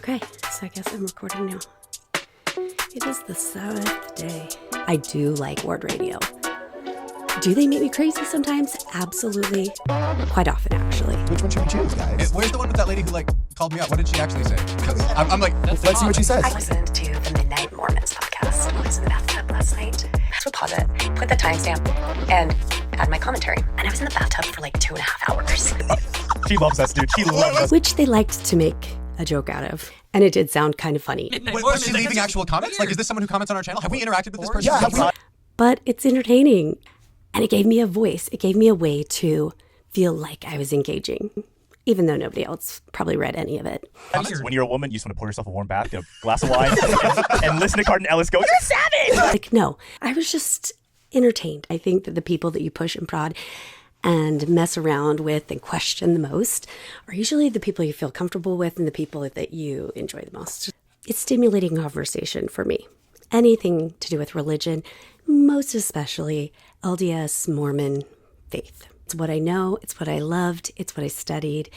Okay, so I guess I'm recording now. It is the 7th day. I do like word radio. Do they make me crazy sometimes? Absolutely. Quite often, actually. Which one should we choose, guys? Where's the one with that lady who, called me up? What did she actually say? Because I'm like, let's see what she says. I listened to the Midnight Mormons podcast. I was in the bathtub last night. So pause it, put the timestamp, and add my commentary. And I was in the bathtub for 2.5 hours. She loves us, dude. She loves us. Which they liked to make a joke out of. And it did sound kind of funny. Wait, was she leaving actual comments? Is this someone who comments on our channel? Have we interacted with this person? Yeah, but it's entertaining. And it gave me a voice. It gave me a way to feel like I was engaging, even though nobody else probably read any of it. When you're a woman, you just want to pour yourself a warm bath, get a glass of wine, and listen to Cardon Ellis go, "You're savage!" No, I was just entertained. I think that the people that you push and prod and mess around with and question the most are usually the people you feel comfortable with and the people that you enjoy the most. It's stimulating conversation for me. Anything to do with religion, most especially LDS Mormon faith. It's what I know, it's what I loved, it's what I studied.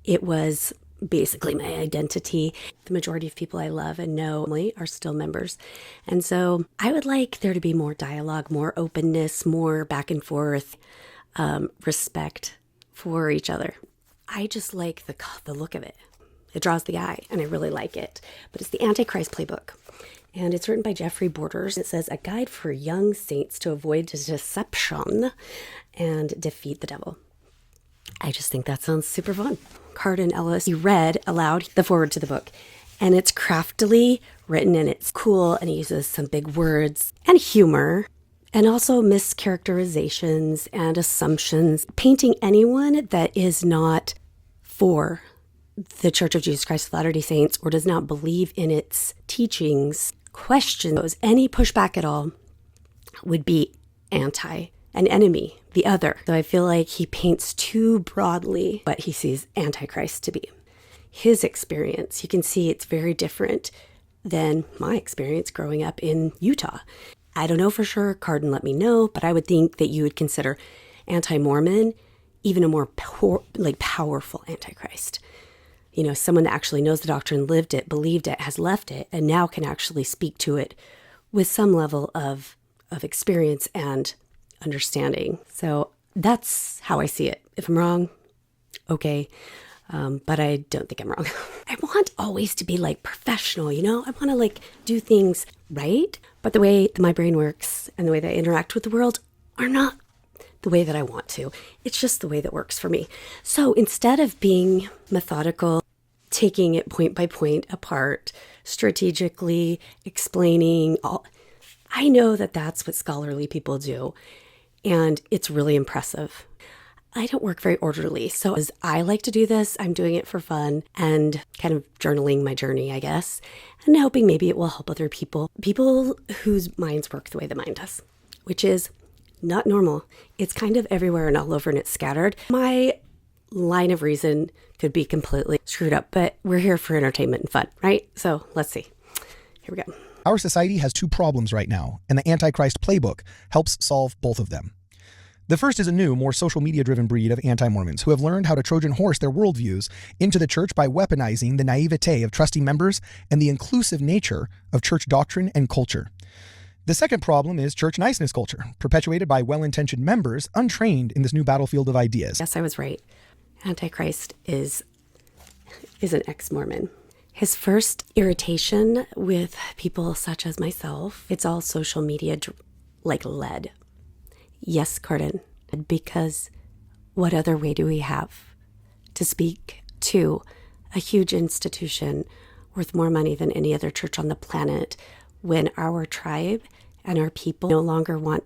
It was basically my identity. The majority of people I love and know are still members. And so I would like there to be more dialogue, more openness, more back and forth, respect for each other. I just like the look of it. It draws the eye, and I really like it. But it's the Anti-Christ Playbook. And it's written by Jeffrey Borders. It says, a guide for young saints to avoid deception and defeat the devil. I just think that sounds super fun. Cardon Ellis, he read aloud the foreword to the book. And it's craftily written, and it's cool, and he uses some big words and humor, and also mischaracterizations and assumptions, painting anyone that is not for the Church of Jesus Christ of Latter-day Saints or does not believe in its teachings, questions any pushback at all would be an enemy, the other. So I feel like he paints too broadly what he sees Antichrist to be. His experience, you can see it's very different than my experience growing up in Utah. I don't know for sure, Cardon let me know, but I would think that you would consider anti-Mormon even a more powerful Antichrist. You know, someone that actually knows the doctrine, lived it, believed it, has left it, and now can actually speak to it with some level of experience and understanding. So that's how I see it. If I'm wrong, okay. But I don't think I'm wrong. I want always to be professional, I want to do things right. But the way that my brain works and the way that I interact with the world are not the way that I want to. It's just the way that works for me. So instead of being methodical, taking it point by point apart, strategically explaining all, I know that that's what scholarly people do. And it's really impressive. I don't work very orderly. So as I like to do this, I'm doing it for fun and kind of journaling my journey, I guess, and hoping maybe it will help other people whose minds work the way that mine does, which is not normal. It's kind of everywhere and all over and it's scattered. My line of reason could be completely screwed up, but we're here for entertainment and fun, right? So let's see. Here we go. Our society has two problems right now, and the Anti-Christ Playbook helps solve both of them. The first is a new, more social media-driven breed of anti-Mormons who have learned how to Trojan horse their worldviews into the church by weaponizing the naivete of trusting members and the inclusive nature of church doctrine and culture. The second problem is church niceness culture, perpetuated by well-intentioned members untrained in this new battlefield of ideas. Yes, I was right. Antichrist is an ex-Mormon. His first irritation with people such as myself, it's all social media led. Yes, Cardon, because what other way do we have to speak to a huge institution worth more money than any other church on the planet when our tribe and our people no longer want,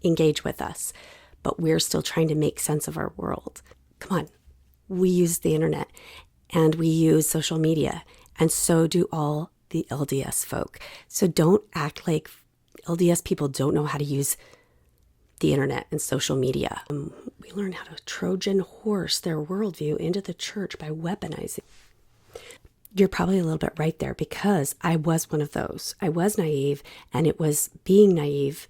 engage with us, but we're still trying to make sense of our world? Come on, we use the internet and we use social media, and so do all the LDS folk. So don't act like LDS people don't know how to use the internet and social media. We learn how to Trojan horse their worldview into the church by weaponizing. You're probably a little bit right there, because I was one of those. I was naive, and it was being naive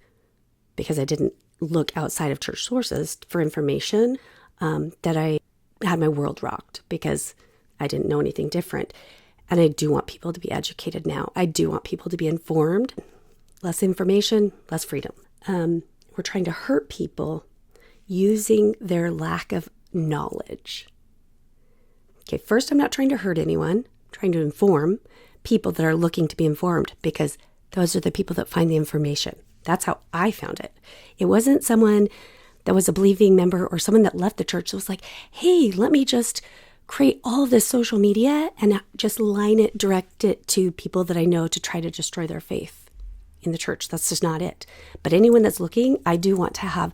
because I didn't look outside of church sources for information that I had my world rocked, because I didn't know anything different. And I do want people to be educated now. I do want people to be informed. Less information, less freedom. We're trying to hurt people using their lack of knowledge. Okay, first, I'm not trying to hurt anyone. I'm trying to inform people that are looking to be informed, because those are the people that find the information. That's how I found it. It wasn't someone that was a believing member or someone that left the church that was like, hey, let me just create all of this social media and just direct it to people that I know to try to destroy their faith in the church. That's just not it. But anyone that's looking, I do want to have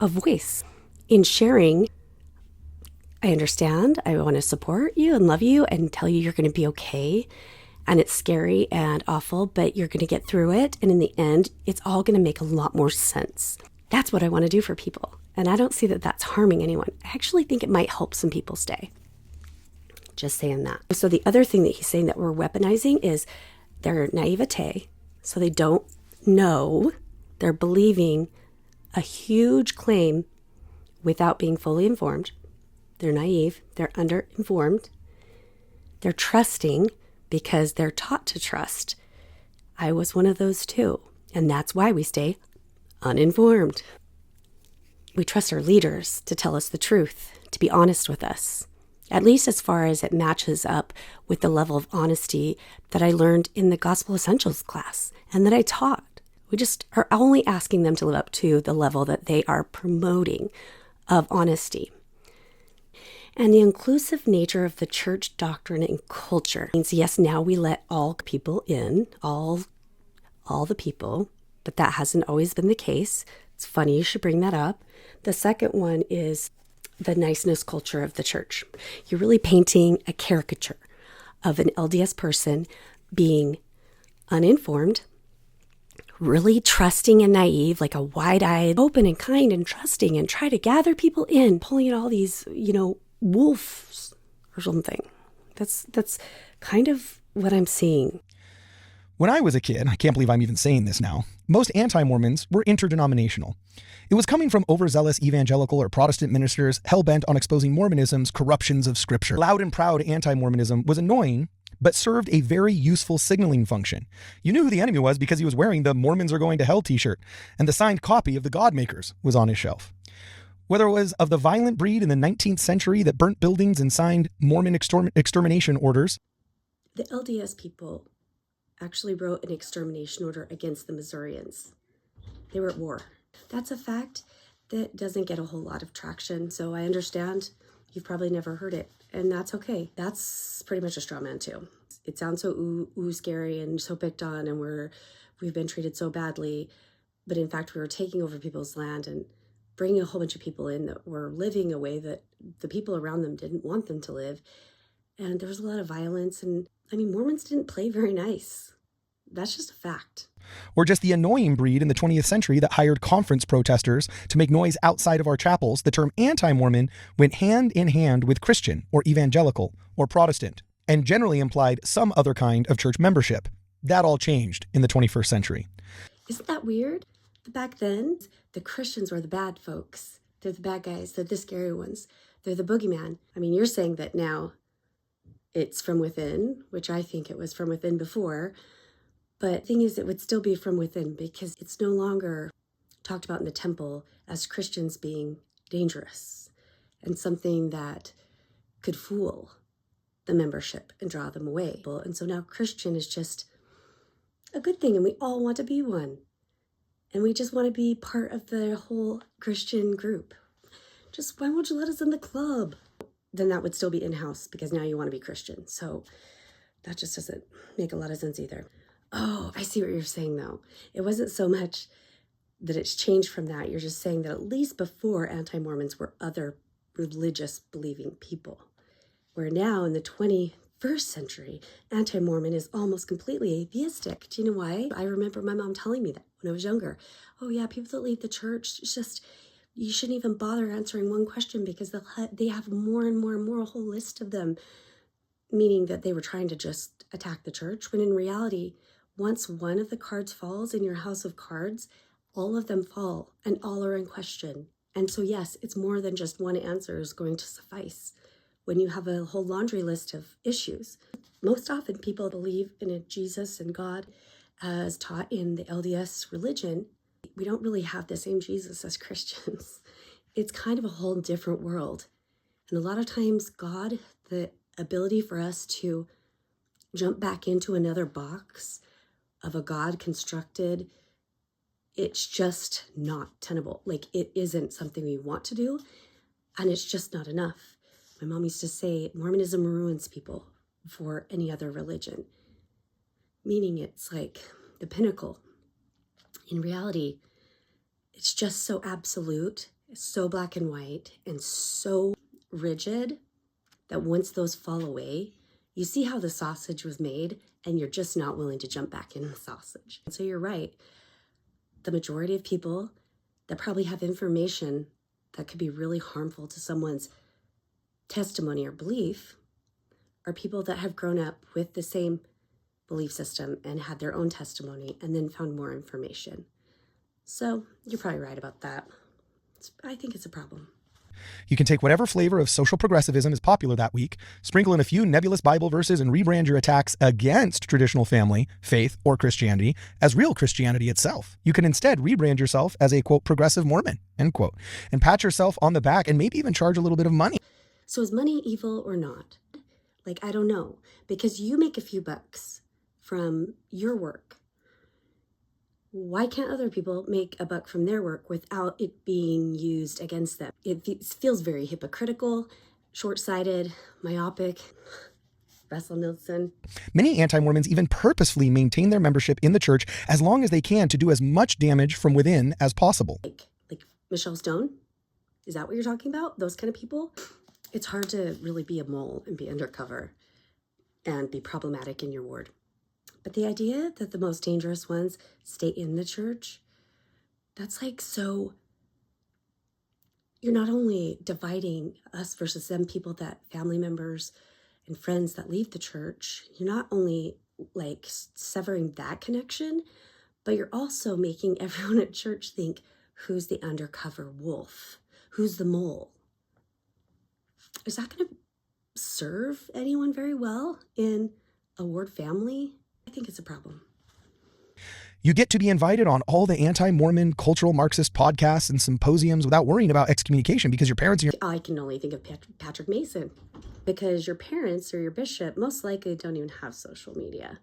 a voice in sharing. I understand. I want to support you and love you and tell you you're going to be okay. And it's scary and awful, but you're going to get through it. And in the end, it's all going to make a lot more sense. That's what I want to do for people. And I don't see that that's harming anyone. I actually think it might help some people stay. Just saying that. So the other thing that he's saying that we're weaponizing is their naivete. So they don't know. They're believing a huge claim without being fully informed. They're naive. They're underinformed. They're trusting because they're taught to trust. I was one of those too. And that's why we stay uninformed. We trust our leaders to tell us the truth, to be honest with us, at least as far as it matches up with the level of honesty that I learned in the Gospel Essentials class and that I taught. We just are only asking them to live up to the level that they are promoting of honesty. And the inclusive nature of the church doctrine and culture means, yes, now we let all people in, all the people, but that hasn't always been the case. It's funny you should bring that up. The second one is the niceness culture of the church. You're really painting a caricature of an LDS person being uninformed, really trusting and naive, like a wide-eyed, open and kind and trusting, and try to gather people in, pulling in all these, wolves or something. That's kind of what I'm seeing. When I was a kid, I can't believe I'm even saying this now, most anti-Mormons were interdenominational. It was coming from overzealous evangelical or Protestant ministers hell-bent on exposing Mormonism's corruptions of Scripture. Loud and proud anti-Mormonism was annoying, but served a very useful signaling function. You knew who the enemy was because he was wearing the Mormons Are Going to Hell t-shirt, and the signed copy of the Godmakers was on his shelf. Whether it was of the violent breed in the 19th century that burnt buildings and signed Mormon extermination orders. The LDS people actually wrote an extermination order against the Missourians. They were at war. That's a fact that doesn't get a whole lot of traction, so I understand you've probably never heard it, and that's okay. That's pretty much a straw man too. It sounds so ooh scary and so picked on, and we've been treated so badly, but in fact we were taking over people's land and bringing a whole bunch of people in that were living a way that the people around them didn't want them to live, and there was a lot of violence, and Mormons didn't play very nice. That's just a fact. Or just the annoying breed in the 20th century that hired conference protesters to make noise outside of our chapels. The term anti-Mormon went hand in hand with Christian or evangelical or Protestant and generally implied some other kind of church membership. That all changed in the 21st century. Isn't that weird? Back then, the Christians were the bad folks. They're the bad guys. They're the scary ones. They're the boogeyman. You're saying that now it's from within, which I think it was from within before. But the thing is, it would still be from within because it's no longer talked about in the temple as Christians being dangerous and something that could fool the membership and draw them away. And so now Christian is just a good thing, and we all want to be one. And we just want to be part of the whole Christian group. Just, why won't you let us in the club? Then that would still be in-house because now you want to be Christian. So that just doesn't make a lot of sense either. Oh, I see what you're saying, though. It wasn't so much that it's changed from that. You're just saying that at least before anti-Mormons were other religious believing people. Where now in the 21st century, anti-Mormon is almost completely atheistic. Do you know why? I remember my mom telling me that when I was younger. Oh yeah, people that leave the church, it's just, you shouldn't even bother answering one question because they have more and more and more, a whole list of them. Meaning that they were trying to just attack the church, when in reality, once one of the cards falls in your house of cards, all of them fall and all are in question. And so yes, it's more than just one answer is going to suffice. when you have a whole laundry list of issues. Most often people believe in a Jesus and God as taught in the LDS religion. We don't really have the same Jesus as Christians. It's kind of a whole different world. And a lot of times God, the ability for us to jump back into another box of a God constructed, it's just not tenable. Like, it isn't something we want to do, and it's just not enough. My mom used to say Mormonism ruins people for any other religion, meaning it's like the pinnacle. In reality, it's just so absolute, so black and white, and so rigid that once those fall away, you see how the sausage was made, and you're just not willing to jump back in the sausage. And so you're right. The majority of people that probably have information that could be really harmful to someone's testimony or belief are people that have grown up with the same belief system and had their own testimony and then found more information. So you're probably right about that. I think it's a problem. You can take whatever flavor of social progressivism is popular that week, sprinkle in a few nebulous Bible verses, and rebrand your attacks against traditional family, faith, or Christianity as real Christianity itself. You can instead rebrand yourself as a, quote, progressive Mormon, end quote, and pat yourself on the back and maybe even charge a little bit of money. So is money evil or not? Like, I don't know, because you make a few bucks from your work. Why can't other people make a buck from their work without it being used against them? It feels very hypocritical, short-sighted, myopic. Russell Nilsson. Many anti-Mormons even purposefully maintain their membership in the church as long as they can to do as much damage from within as possible. Like Michelle Stone? Is that what you're talking about? Those kind of people? It's hard to really be a mole and be undercover and be problematic in your ward. But the idea that the most dangerous ones stay in the church, that's like so, you're not only dividing us versus them, people that family members and friends that leave the church, you're not only like severing that connection, but you're also making everyone at church think, who's the undercover wolf? Who's the mole? Is that going to serve anyone very well in a ward family? I think it's a problem. You get to be invited on all the anti-Mormon cultural Marxist podcasts and symposiums without worrying about excommunication because your parents and your... I can only think of Patrick Mason, because your parents or your bishop most likely don't even have social media.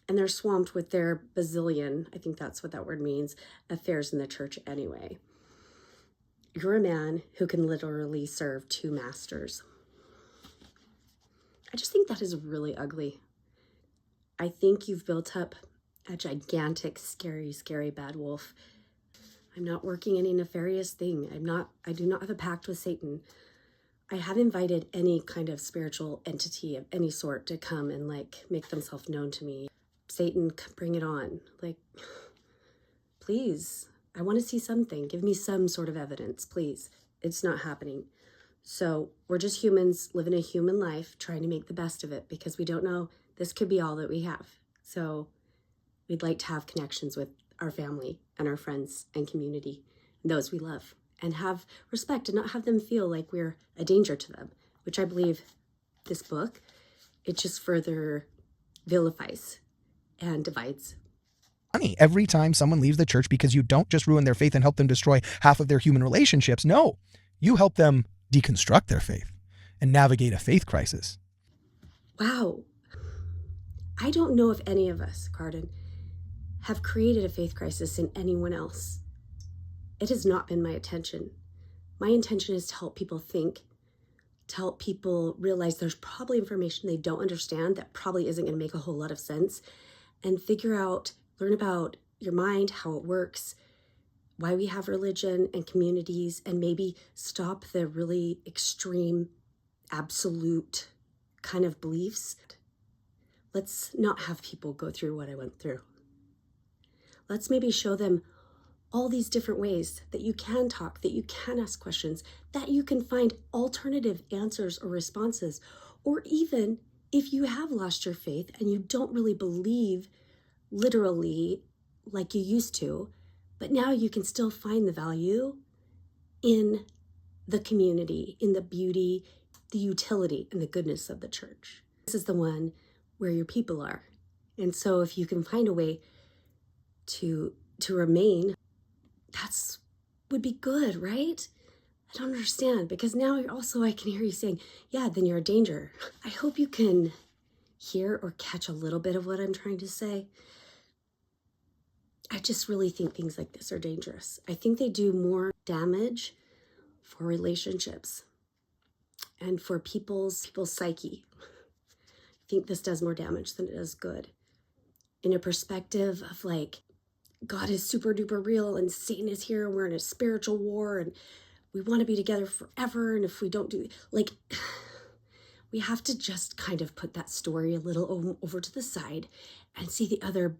And they're swamped with their bazillion, I think that's what that word means, affairs in the church anyway. You're a man who can literally serve two masters. I just think that is really ugly. I think you've built up a gigantic, scary, scary bad wolf. I'm not working any nefarious thing. I do not have a pact with Satan. I have invited any kind of spiritual entity of any sort to come and like make themselves known to me. Satan, bring it on. Like, please, I want to see something. Give me some sort of evidence, please. It's not happening. So we're just humans living a human life, trying to make the best of it because we don't know. This could be all that we have. So we'd like to have connections with our family and our friends and community, and those we love, and have respect and not have them feel like we're a danger to them, which I believe this book, it just further vilifies and divides. Money every time someone leaves the church because you don't just ruin their faith and help them destroy half of their human relationships. No, you help them deconstruct their faith and navigate a faith crisis. Wow. I don't know if any of us, Cardon, have created a faith crisis in anyone else. It has not been my intention. My intention is to help people think, to help people realize there's probably information they don't understand that probably isn't going to make a whole lot of sense, and figure out, learn about your mind, how it works, why we have religion and communities, and maybe stop the really extreme, absolute kind of beliefs. Let's not have people go through what I went through. Let's maybe show them all these different ways that you can talk, that you can ask questions, that you can find alternative answers or responses. Or even if you have lost your faith and you don't really believe literally like you used to, but now you can still find the value in the community, in the beauty, the utility and the goodness of the church. This is the one where your people are. And so if you can find a way to remain, that's would be good, right? I don't understand, because now I can hear you saying, yeah, then you're a danger. I hope you can hear or catch a little bit of what I'm trying to say. I just really think things like this are dangerous. I think they do more damage for relationships and for people's psyche. I think this does more damage than it does good. In a perspective of like, God is super duper real and Satan is here and we're in a spiritual war and we want to be together forever. And if we don't do, like, we have to just kind of put that story a little over to the side and see the other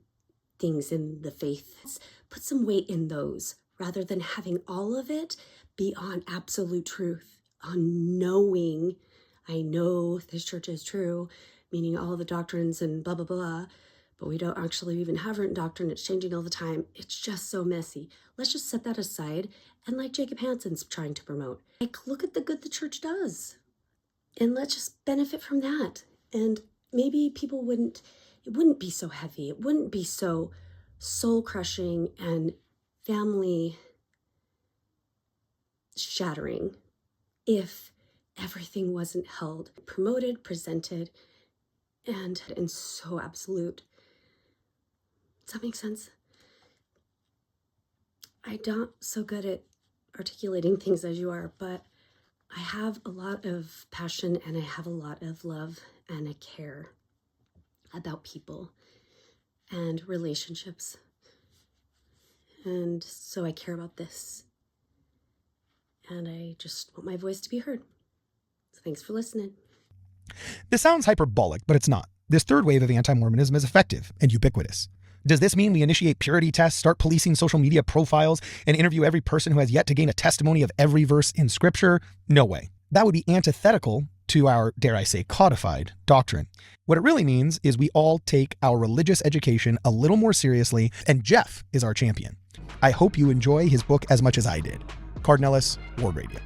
things in the faith. Put some weight in those rather than having all of it be on absolute truth, on knowing, I know this church is true, meaning all the doctrines and blah, blah, blah, but we don't actually even have written doctrine. It's changing all the time. It's just so messy. Let's just set that aside. And like Jacob Hansen's trying to promote, like, look at the good the church does. And let's just benefit from that. And maybe it wouldn't be so heavy. It wouldn't be so soul crushing and family shattering if everything wasn't held, promoted, presented, and so absolute. Does that make sense? I'm not so good at articulating things as you are, but I have a lot of passion and I have a lot of love and I care about people and relationships. And so I care about this. And I just want my voice to be heard. So thanks for listening. This sounds hyperbolic, but it's not. This third wave of anti-Mormonism is effective and ubiquitous. Does this mean we initiate purity tests, start policing social media profiles, and interview every person who has yet to gain a testimony of every verse in Scripture? No way. That would be antithetical to our, dare I say, codified doctrine. What it really means is we all take our religious education a little more seriously, and Jeff is our champion. I hope you enjoy his book as much as I did. Cardon, Ward Radio.